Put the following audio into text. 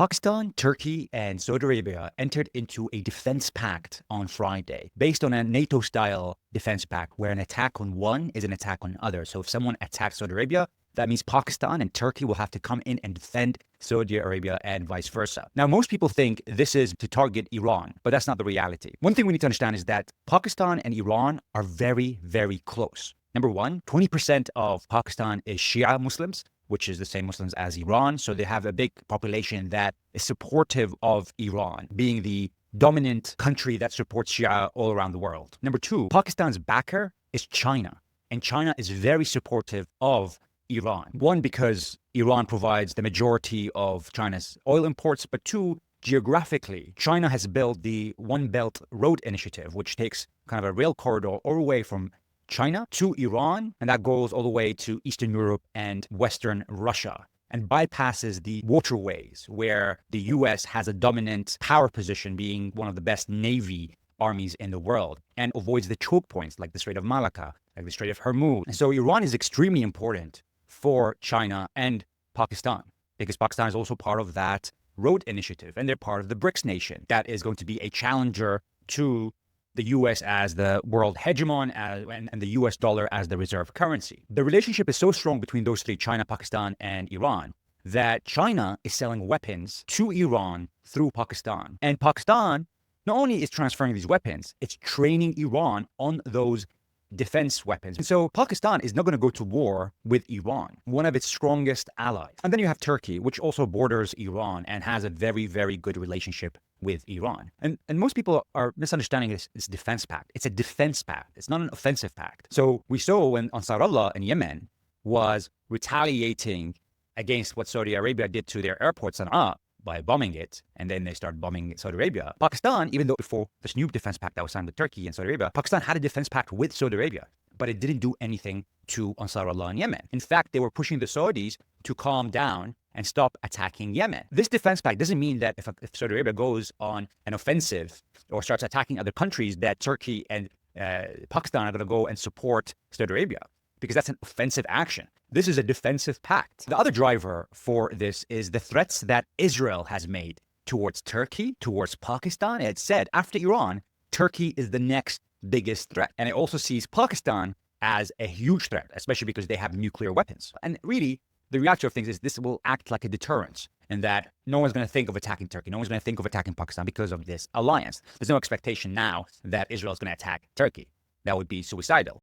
Pakistan, Turkey, and Saudi Arabia entered into a defense pact on Friday based on a NATO-style defense pact where an attack on one is an attack on other. So if someone attacks Saudi Arabia, that means Pakistan and Turkey will have to come in and defend Saudi Arabia and vice versa. Now, most people think this is to target Iran, but that's not the reality. One thing we need to understand is that Pakistan and Iran are very, very close. Number one, 20% of Pakistan is Shia Muslims, which is the same Muslims as Iran. So they have a big population that is supportive of Iran, being the dominant country that supports Shia all around the world. Number two, Pakistan's backer is China, and China is very supportive of Iran. One, because Iran provides the majority of China's oil imports, but two, geographically, China has built the One Belt Road Initiative, which takes kind of a rail corridor all the way from China to Iran, and that goes all the way to Eastern Europe and Western Russia, and bypasses the waterways where the US has a dominant power position, being one of the best navy armies in the world, and avoids the choke points like the Strait of Malacca, like the Strait of Hormuz. And so Iran is extremely important for China and Pakistan, because Pakistan is also part of that road initiative, and they're part of the BRICS nation that is going to be a challenger to the US as the world hegemon and the US dollar as the reserve currency. The relationship is so strong between those three, China, Pakistan, and Iran, that China is selling weapons to Iran through Pakistan. And Pakistan not only is transferring these weapons, it's training Iran on those defense weapons. And so Pakistan is not going to go to war with Iran, one of its strongest allies. And then you have Turkey, which also borders Iran and has a very, very good relationship with Iran. And most people are misunderstanding this defense pact. It's a defense pact. It's not an offensive pact. So we saw when Ansarullah in Yemen was retaliating against what Saudi Arabia did to their airport, Sana'a, by bombing it, and then they started bombing Saudi Arabia. Pakistan, even though before this new defense pact that was signed with Turkey and Saudi Arabia, Pakistan had a defense pact with Saudi Arabia, but it didn't do anything to Ansarullah in Yemen. In fact, they were pushing the Saudis to calm down and stop attacking Yemen. This defense pact doesn't mean that if Saudi Arabia goes on an offensive or starts attacking other countries, that Turkey and Pakistan are going to go and support Saudi Arabia, because that's an offensive action. This is a defensive pact. The other driver for this is the threats that Israel has made towards Turkey, towards Pakistan. It said after Iran, Turkey is the next biggest threat. And it also sees Pakistan as a huge threat, especially because they have nuclear weapons. And really, the reality of things is this will act like a deterrent, in that no one's going to think of attacking Turkey. No one's going to think of attacking Pakistan because of this alliance. There's no expectation now that Israel is going to attack Turkey. That would be suicidal.